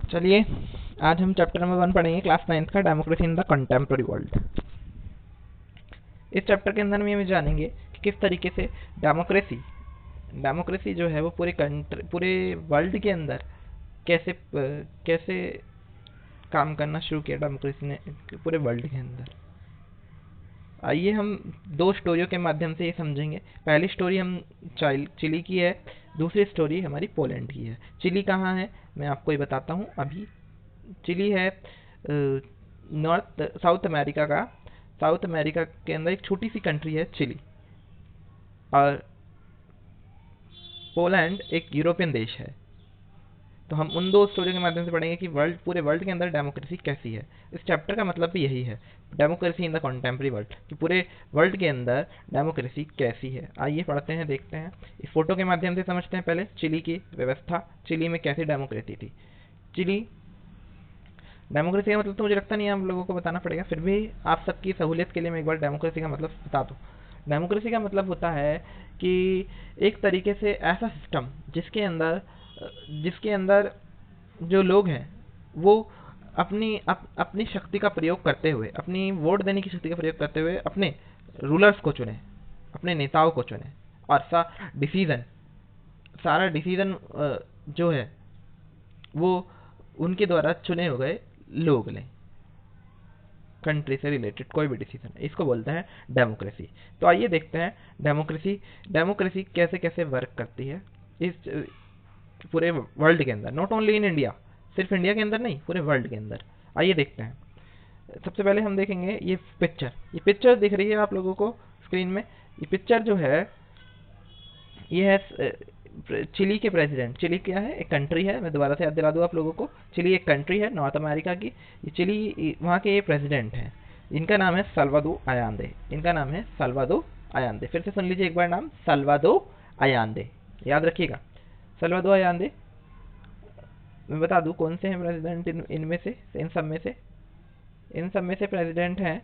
चलिए, आज हम चैप्टर नंबर 1 पढ़ेंगे क्लास 9th का, democracy in the contemporary world. इस चैप्टर के अंदर में हम जानेंगे कि किस तरीके से डेमोक्रेसी जो है वो पूरे वर्ल्ड के अंदर कैसे कैसे काम करना शुरू किया डेमोक्रेसी ने पूरे वर्ल्ड के अंदर। आइए हम दो स्टोरियों के माध्यम से ये समझेंगे। पहली स्टोरी हम चिली की है, दूसरी स्टोरी हमारी पोलैंड की है। चिली कहाँ है मैं आपको ये बताता हूँ अभी। चिली है साउथ अमेरिका के अंदर एक छोटी सी कंट्री है चिली, और पोलैंड एक यूरोपियन देश है। तो हम उन दो स्टोरी के माध्यम से पढ़ेंगे कि पूरे वर्ल्ड के अंदर डेमोक्रेसी कैसी है। इस चैप्टर का मतलब भी यही है, democracy in the contemporary world, कि पूरे वर्ल्ड के अंदर डेमोक्रेसी कैसी है। आइए पढ़ते हैं, देखते हैं। इस फोटो के माध्यम से समझते हैं पहले चिली की व्यवस्था, चिली में कैसी डेमोक्रेसी थी। चिली डेमोक्रेसी का मतलब तो मुझे लगता नहीं है आप लोगों को बताना पड़ेगा, फिर भी आप सबकी सहूलियत के लिए मैं एक बार डेमोक्रेसी का मतलब बता दूं। डेमोक्रेसी का मतलब होता है कि एक तरीके से ऐसा सिस्टम जिसके अंदर जो लोग हैं वो अपनी शक्ति का प्रयोग करते हुए, अपनी वोट देने की शक्ति का प्रयोग करते हुए अपने रूलर्स को चुने, अपने नेताओं को चुने, और सारा डिसीजन जो है वो उनके द्वारा चुने हुए लोग लें, कंट्री से रिलेटेड कोई भी डिसीजन, इसको बोलते हैं डेमोक्रेसी। तो आइए देखते हैं डेमोक्रेसी कैसे कैसे वर्क करती है इस पूरे वर्ल्ड के अंदर, नॉट ओनली इन इंडिया, सिर्फ इंडिया के अंदर नहीं, पूरे वर्ल्ड के अंदर। आइए देखते हैं। सबसे पहले हम देखेंगे ये पिक्चर दिख रही है आप लोगों को स्क्रीन में। ये पिक्चर जो है ये है चिली के प्रेसिडेंट। चिली क्या है? एक कंट्री है। मैं दोबारा से याद दिला दूं आप लोगों को, चिली एक कंट्री है नॉर्थ अमेरिका की। ये चिली, वहाँ के ये प्रेसिडेंट हैं। इनका नाम है साल्वादो आयांदे। फिर से सुन लीजिए एक बार नाम, साल्वादो आयांदे, याद रखिएगा, साल्वादो आयांदे। मैं बता दूं कौन से हैं प्रेसिडेंट इनमें से, इन सब में से प्रेसिडेंट हैं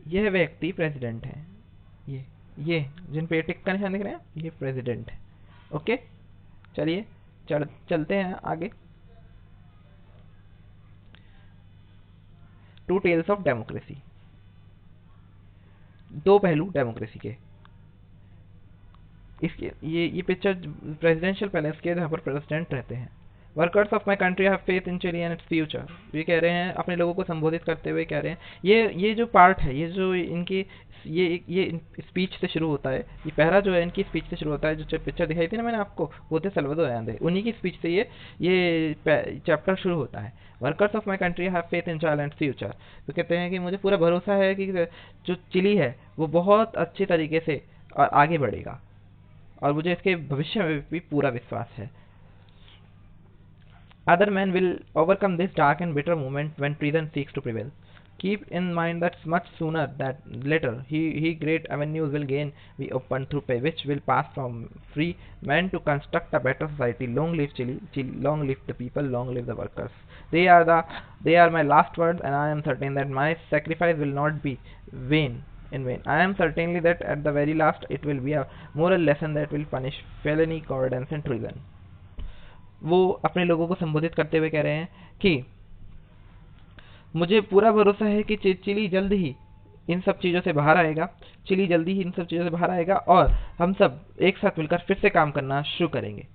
यह व्यक्ति प्रेसिडेंट हैं। ये जिन पे टिक का निशान दिख रहे हैं, ये प्रेसिडेंट है। ओके, चलिए चलते हैं आगे। टू टेल्स ऑफ डेमोक्रेसी, दो पहलू डेमोक्रेसी के। इसके ये पिक्चर प्रेसिडेंशियल पैलेस के, जहाँ पर प्रेसिडेंट रहते हैं। Workers of my country have faith in Chile and its future. ये कह रहे हैं, अपने लोगों को संबोधित करते हुए कह रहे हैं। ये जो पार्ट है, ये जो इनकी ये स्पीच से शुरू होता है, ये पहला जो है इनकी स्पीच से शुरू होता है। जो पिक्चर दिखाई थी ना मैंने आपको, वो थे साल्वादो आयांदे, उन्हीं की स्पीच से ये चैप्टर शुरू होता है। Workers of my country have faith in Chile and future. तो कहते हैं कि मुझे पूरा भरोसा है कि जो चिली है वो बहुत अच्छे तरीके से और आगे बढ़ेगा, और मुझे इसके भविष्य में भी पूरा विश्वास है। Other men will overcome this dark and bitter moment when treason seeks to prevail. Keep in mind that much sooner than later, he great avenues will gain be opened through pay, which will pass from free men to construct a better society. Long live Chile, long live the people, long live the workers. They are my last words, and I am certain that my sacrifice will not be in vain. I am certainly that at the very last it will be a moral lesson that will punish felony, cowardice and treason. वो अपने लोगों को संबोधित करते हुए कह रहे हैं कि मुझे पूरा भरोसा है कि चिली जल्द ही इन सब चीज़ों से बाहर आएगा, और हम सब एक साथ मिलकर फिर से काम करना शुरू करेंगे,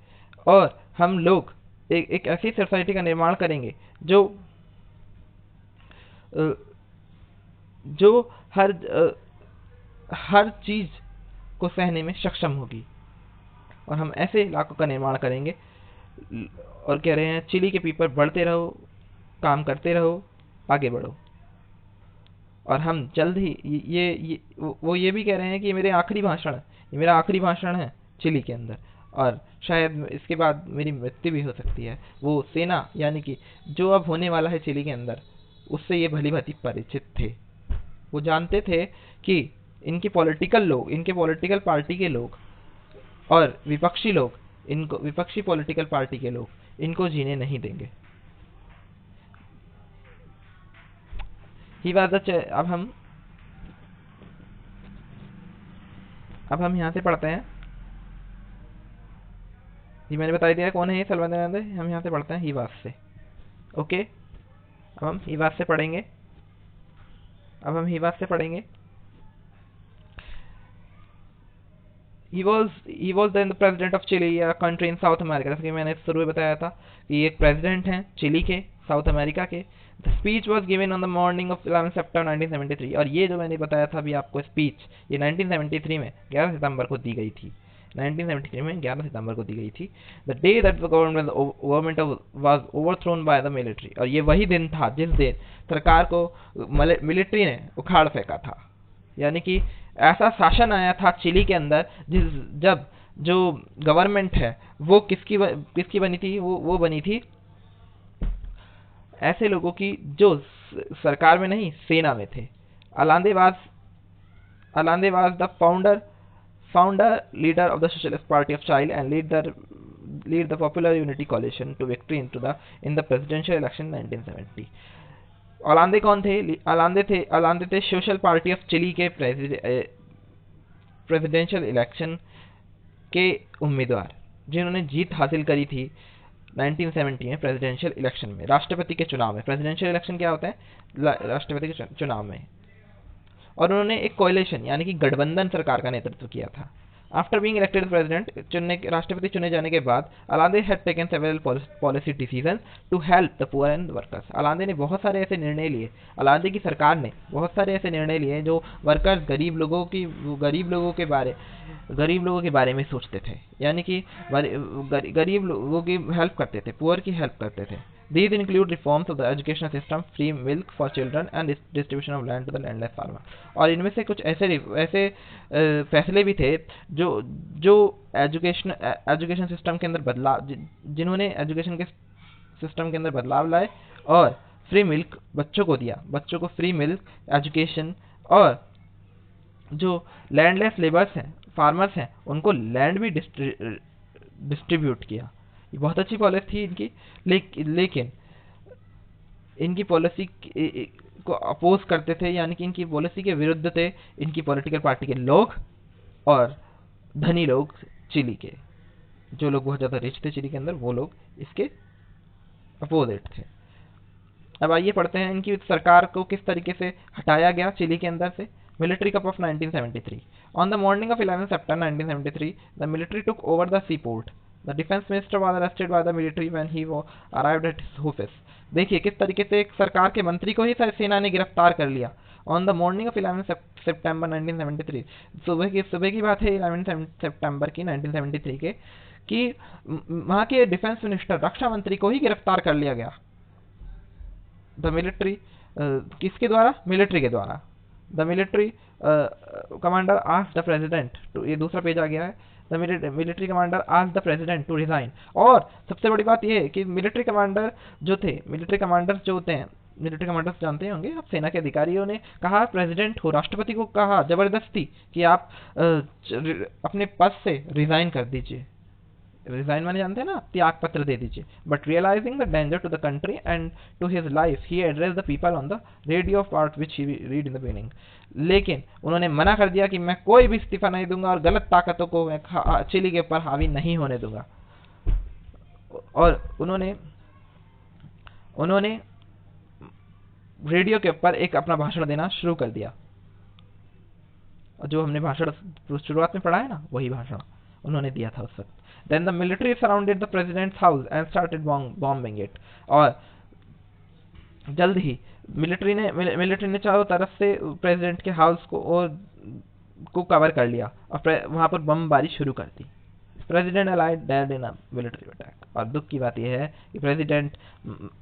और हम लोग एक ऐसी सोसाइटी का निर्माण करेंगे जो हर चीज़ को सहने में सक्षम होगी, और हम ऐसे इलाकों का निर्माण करेंगे। और कह रहे हैं चिली के पीपल, बढ़ते रहो, काम करते रहो, आगे बढ़ो। और हम जल्द ही वो ये भी कह रहे हैं कि ये मेरा आखिरी भाषण है चिली के अंदर, और शायद इसके बाद मेरी मृत्यु भी हो सकती है। वो सेना, यानी कि जो अब होने वाला है चिली के अंदर, उससे ये भली भांति परिचित थे। वो जानते थे कि इनके पॉलिटिकल पार्टी के लोग और विपक्षी पॉलिटिकल पार्टी के लोग इनको जीने नहीं देंगे। अब हम यहाँ से पढ़ते हैं। जी मैंने बता दिया कौन है ये सलमान गांधी। हम यहाँ से पढ़ते हैं हीवास से। ओके, अब हम हीवास से पढ़ेंगे। he was then the president of Chile, a country in South America। जैसे कि मैंने शुरू में बताया था कि ये एक प्रेसिडेंट हैं चिली के, साउथ अमेरिका के। The speech was given on the morning of 11 September 1973। और ये जो मैंने बताया था अभी आपको स्पीच, ये 1973 में 11 सितंबर को दी गई थी। 1973 में 11 सितंबर को दी गई थी। The day that the government was overthrown by the military। और ये वही दिन था जिस दिन सरकार को मिलिट्री ने उखाड़ फेंका था। यानी कि ऐसा शासन आया था चिली के अंदर जब जो गवर्नमेंट है वो किसकी बनी थी, वो बनी थी ऐसे लोगों की जो सरकार में नहीं सेना में थे। Allende was the founder leader of the socialist party of Chile and lead the popular unity coalition to victory in the presidential election 1970। Allende कौन थे? अलांदे थे सोशल पार्टी ऑफ चिली के प्रेसिडेंशियल इलेक्शन के उम्मीदवार, जिन्होंने जीत हासिल करी थी 1970 में प्रेसिडेंशियल इलेक्शन में, राष्ट्रपति के चुनाव में। प्रेसिडेंशियल इलेक्शन क्या होता है? राष्ट्रपति के चुनाव में। और उन्होंने एक कोalition यानी कि गठबंधन सरकार का नेतृत्व किया था। आफ्टर बीइंग इलेक्टेड प्रेसिडेंट, राष्ट्रपति चुने जाने के बाद, Allende had taken several policy decision to help the poor and workers. Allende ने बहुत सारे ऐसे निर्णय लिए, अलांदे की सरकार ने बहुत सारे ऐसे निर्णय लिए जो वर्कर्स, गरीब लोगों के बारे में सोचते थे, यानी कि गरीब लोगों की हेल्प करते थे, पुअर की हेल्प करते थे। These include reforms of the education system, free milk for children and distribution of land to the landless farmer। और इनमें से कुछ ऐसे फैसले भी थे जो एजुकेशन सिस्टम के अंदर बदलाव, जिन्होंने एजुकेशन के सिस्टम के अंदर बदलाव लाए और फ्री मिल्क बच्चों को दिया, बच्चों को फ्री मिल्क, एजुकेशन, और जो लैंडलेस लेबर्स हैं, फार्मर्स हैं, उनको लैंड भी डिस्ट्रीब्यूट किया। ये बहुत अच्छी पॉलिसी थी इनकी, लेकिन इनकी पॉलिसी को अपोज करते थे, यानी कि इनकी पॉलिसी के विरुद्ध थे इनकी पॉलिटिकल पार्टी के लोग और धनी लोग चिली के। जो लोग बहुत ज़्यादा रिच थे चिली के अंदर, वो लोग इसके अपोजिट थे। अब आइए पढ़ते हैं इनकी सरकार को किस तरीके से हटाया गया चिली के अंदर से। Military coup of 1973। On the morning of 11 September 1973, the military took over the seaport. The defense minister was arrested by the military when he arrived at his office। देखिए किस तरीके से एक सरकार के मंत्री को ही सेना ने गिरफ्तार कर लिया। On the morning of 11 September 1973, सुबह की बात है 11 सितंबर की 1973 के, कि वहाँ के डिफेंस मिनिस्टर, रक्षा मंत्री को ही गिरफ्तार कर लिया गया। द मिलिट्री, किसके द्वारा? मिलिट्री के द्वारा। The military commander asked the president to, ये दूसरा पेज आ गया है, the military commander asked the president to resign. और सबसे बड़ी बात यह है कि मिलिट्री कमांडर्स जो होते हैं, मिलिट्री कमांडर्स जानते होंगे आप, सेना के अधिकारियों ने कहा प्रेसिडेंट को, राष्ट्रपति को कहा जबरदस्ती कि आप अपने पद से रिजाइन कर दीजिए। रिजाइन माने जानते हैं ना, त्याग पत्र दे दीजिए। But realising the danger to the country and to his life, he address the people on the radio part which he read in the beginning. लेकिन उन्होंने मना कर दिया कि मैं कोई भी इस्तीफा नहीं दूंगा और गलत ताकतों को मैं चिली के ऊपर हावी नहीं होने दूंगा। और उन्होंने रेडियो के ऊपर एक अपना भाषण देना शुरू कर दिया। और जो हमने भाषण शुरुआत में पढ़ा है ना, वही भाषण उन्होंने दिया था उस वक्त। Then the military surrounded the president's house and started bombing it। और जल्द ही मिलिट्री ने चारों तरफ से प्रेसिडेंट के हाउस को कवर कर लिया और वहां पर बमबारी शुरू कर दी। President Allende dead in a military attack. और दुख की बात यह है कि प्रेसिडेंट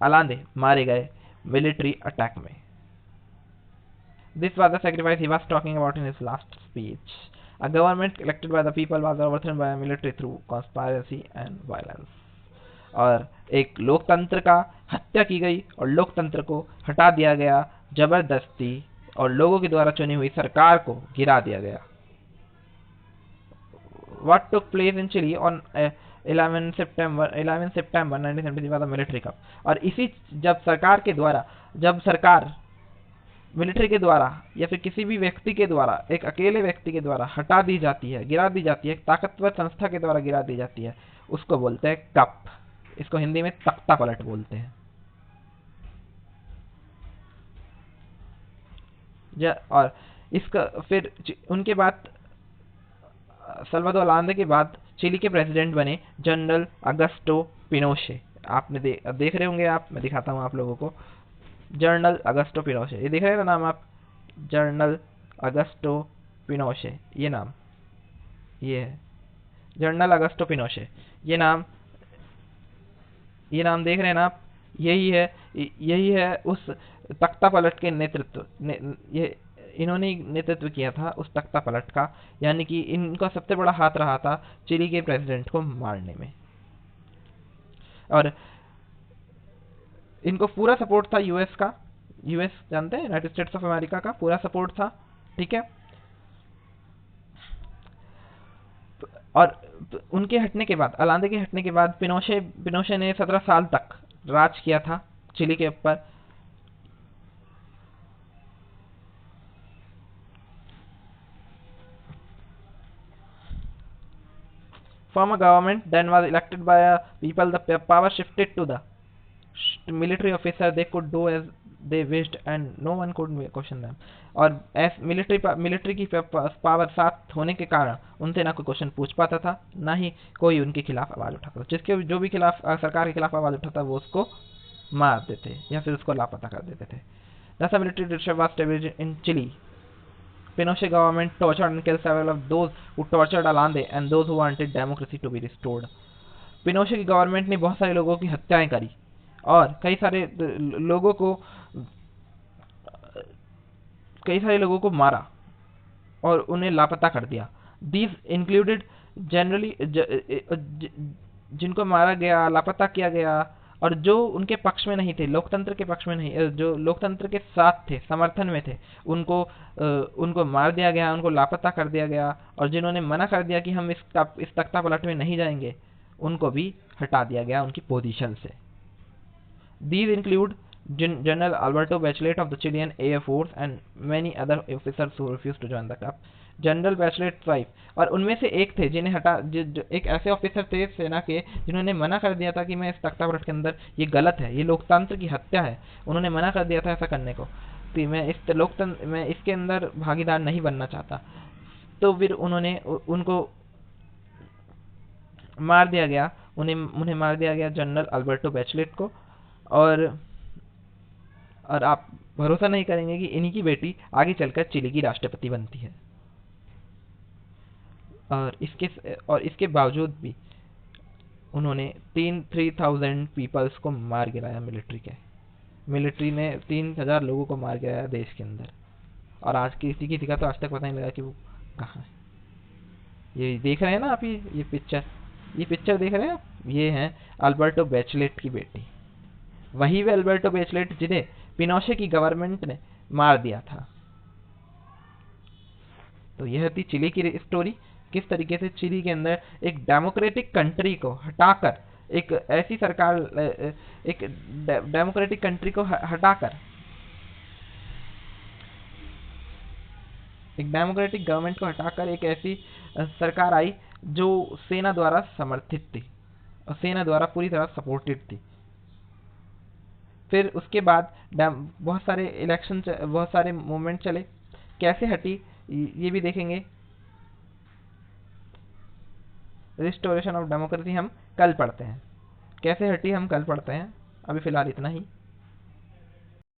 अलांदे मारे गए मिलिट्री अटैक में। This was the sacrifice he was talking about in his last speech। A government elected by the people was overthrown by a military through conspiracy and violence। और एक लोकतंत्र का हत्या की गई और लोकतंत्र को हटा दिया गया जबरदस्ती, और लोगों के द्वारा चुनी हुई सरकार को गिरा दिया गया। What took place in Chile on 11 September 1973 was a military coup। और इसी जब सरकार मिलिट्री के द्वारा या फिर किसी भी व्यक्ति के द्वारा, एक अकेले व्यक्ति के द्वारा हटा दी जाती है, गिरा दी जाती है, एक ताकतवर संस्था के द्वारा गिरा दी जाती है, उसको बोलते हैं कप। इसको हिंदी में तख्ता पलट बोलते हैं। और इसका फिर उनके बाद साल्वाडोर अलांदे के बाद चिली के प्रेसिडेंट बने जनरल अगस्टो पिनोशे। आपने देख रहे होंगे आप, मैं दिखाता हूँ आप लोगों को। जनरल अगस्टो पिनोशे, ये दिख रहे हैं ना नाम आप, जनरल अगस्टो पिनोशे, ये नाम, ये है जनरल अगस्टो पिनोशे। ये नाम देख रहे हैं ना आप, यही है उस तख्ता पलट के नेतृत्व ये इन्होंने नेतृत्व किया था उस तख्ता पलट का, यानी कि इनका सबसे बड़ा हाथ रहा था चिली के प्रेसिडेंट को मारने में। और इनको पूरा सपोर्ट था यूएस का, यूएस जानते हैं, यूनाइटेड स्टेट्स ऑफ अमेरिका का पूरा सपोर्ट था, ठीक है। और उनके हटने के बाद, अलांदे के हटने के बाद पिनोशे ने 17 साल तक राज किया था चिली के ऊपर। Former government then was elected by people. The power shifted to the military officer. They could do as they wished and no one could question them. और मिलिट्री की पावर साथ होने के कारण उनसे ना कोई क्वेश्चन पूछ पाता था, ना ही कोई उनके खिलाफ आवाज उठाता था। जिसके जो भी खिलाफ सरकार के खिलाफ आवाज उठाता वो उसको मार देते या फिर उसको लापता कर देते थे। Thus, military leadership was established in Chile. Pinochet government tortured and killed several of those who tortured Allende and those who wanted democracy to be restored. Pinochet की गवर्नमेंट ने बहुत सारे लोगों की हत्याएं करी और कई सारे लोगों को मारा और उन्हें लापता कर दिया। These included generally जिनको मारा गया, लापता किया गया और जो उनके पक्ष में नहीं थे, लोकतंत्र के पक्ष में नहीं, जो लोकतंत्र के साथ थे, समर्थन में थे, उनको मार दिया गया, उनको लापता कर दिया गया। और जिन्होंने मना कर दिया कि हम इस तख्ता पलट में नहीं जाएंगे, उनको भी हटा दिया गया उनकी पोजीशन से। These include General Alberto Bachelet of the Chilean Air Force and many other officers who refused to join the coup. General Bachelet 5, और उनमें से एक थे जिन्हें एक ऐसे ऑफिसर थे सेना के जिन्होंने मना कर दिया था कि मैं इस तख्ता पलट के अंदर, ये गलत है, ये लोकतंत्र की हत्या है, उन्होंने मना कर दिया था ऐसा करने को, कि मैं इसके अंदर भागीदार नहीं बनना चाहता। तो फिर उनको मार दिया गया, उन्हें मार दिया गया जनरल अल्बर्टो बैचलेट को। और आप भरोसा नहीं करेंगे कि इन्हीं की बेटी आगे चलकर चिली की राष्ट्रपति बनती है। और इसके बावजूद भी उन्होंने 3,000 पीपल्स को मार गिराया। मिलिट्री ने 3,000 लोगों को मार गिराया देश के अंदर। और आज किसी का तो आज तक पता नहीं लगा कि वो कहाँ है। ये देख रहे हैं ना आप, ये पिक्चर देख रहे हैं आप, ये है अल्बर्टो बैचलेट की बेटी, वही वे अल्बर्टो बैचलेट जिन्हें पिनोशे की गवर्नमेंट ने मार दिया था। तो यह थी चिली की स्टोरी, किस तरीके से चिली के अंदर एक डेमोक्रेटिक कंट्री को हटाकर, एक ऐसी सरकार, एक डेमोक्रेटिक कंट्री को हटाकर एक डेमोक्रेटिक गवर्नमेंट को हटाकर एक ऐसी सरकार आई जो सेना द्वारा समर्थित थी और सेना द्वारा पूरी तरह सपोर्टेड थी। फिर उसके बाद बहुत सारे इलेक्शन, बहुत सारे मूवमेंट चले, कैसे हटी ये भी देखेंगे। रिस्टोरेशन ऑफ डेमोक्रेसी हम कल पढ़ते हैं, कैसे हटी हम कल पढ़ते हैं। अभी फिलहाल इतना ही।